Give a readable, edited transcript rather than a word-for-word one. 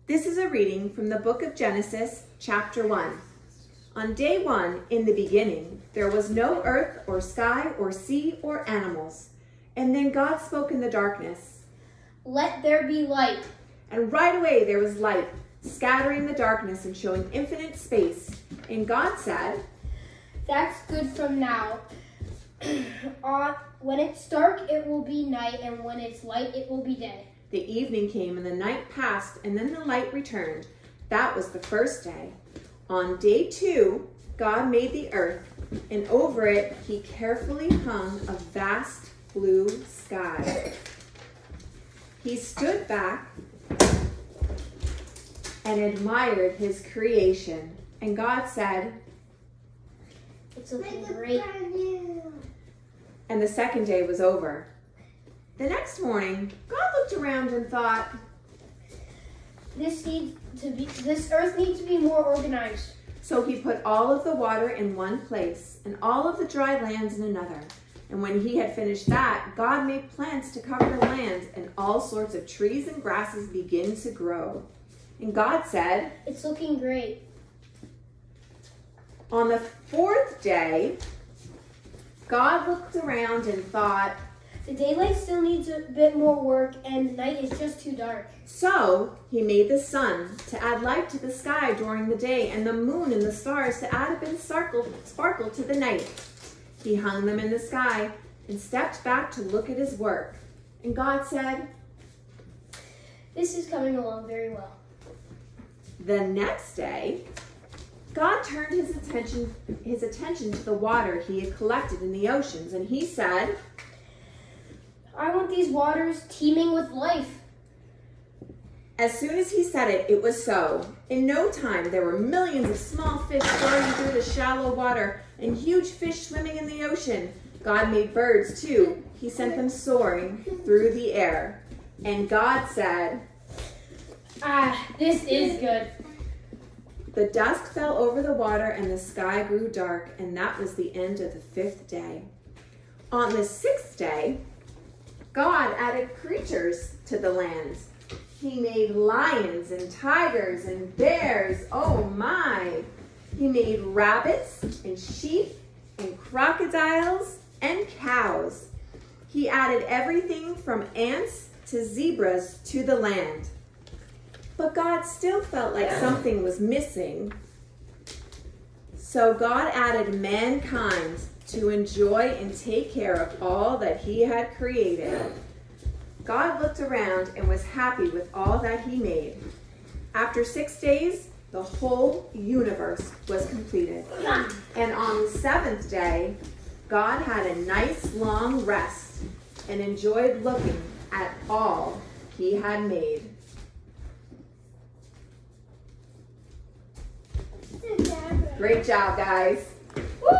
This is a reading from the book of Genesis, chapter 1. On day 1, in the beginning, there was no earth or sky or sea or animals. And then God spoke in the darkness, "Let there be light." And right away there was light, scattering the darkness and showing infinite space. And God said, "That's good from now. When it's dark, it will be night, and when it's light, it will be day." The evening came and the night passed, and then the light returned. That was the first day. On day 2, God made the earth, and over it he carefully hung a vast blue sky. He stood back and admired his creation, and God said, "It's looking great." And the second day was over. The next morning, God looked around and thought, This earth needs to be more organized. So he put all of the water in one place and all of the dry lands in another. And when he had finished that, God made plants to cover the land, and all sorts of trees and grasses began to grow. And God said, "It's looking great." On the 4th day, God looked around and thought, The daylight still needs a bit more work, and the night is just too dark. So he made the sun to add light to the sky during the day, and the moon and the stars to add a bit of sparkle to the night. He hung them in the sky and stepped back to look at his work. And God said, This is coming along very well. The next day, God turned his attention to the water he had collected in the oceans, and he said, I want these waters teeming with life. As soon as he said it, it was so. In no time, there were millions of small fish floating through the shallow water and huge fish swimming in the ocean. God made birds, too. He sent them soaring through the air. And God said, This is good. The dusk fell over the water and the sky grew dark, and that was the end of the 5th day. On the 6th day, God added creatures to the land. He made lions and tigers and bears. Oh my! He made rabbits and sheep and crocodiles and cows. He added everything from ants to zebras to the land. But God still felt like something was missing. So God added mankind to enjoy and take care of all that he had created. God looked around and was happy with all that he made. After 6 days, the whole universe was completed. And on the 7th day, God had a nice long rest and enjoyed looking at all he had made. Great job, guys. Woo!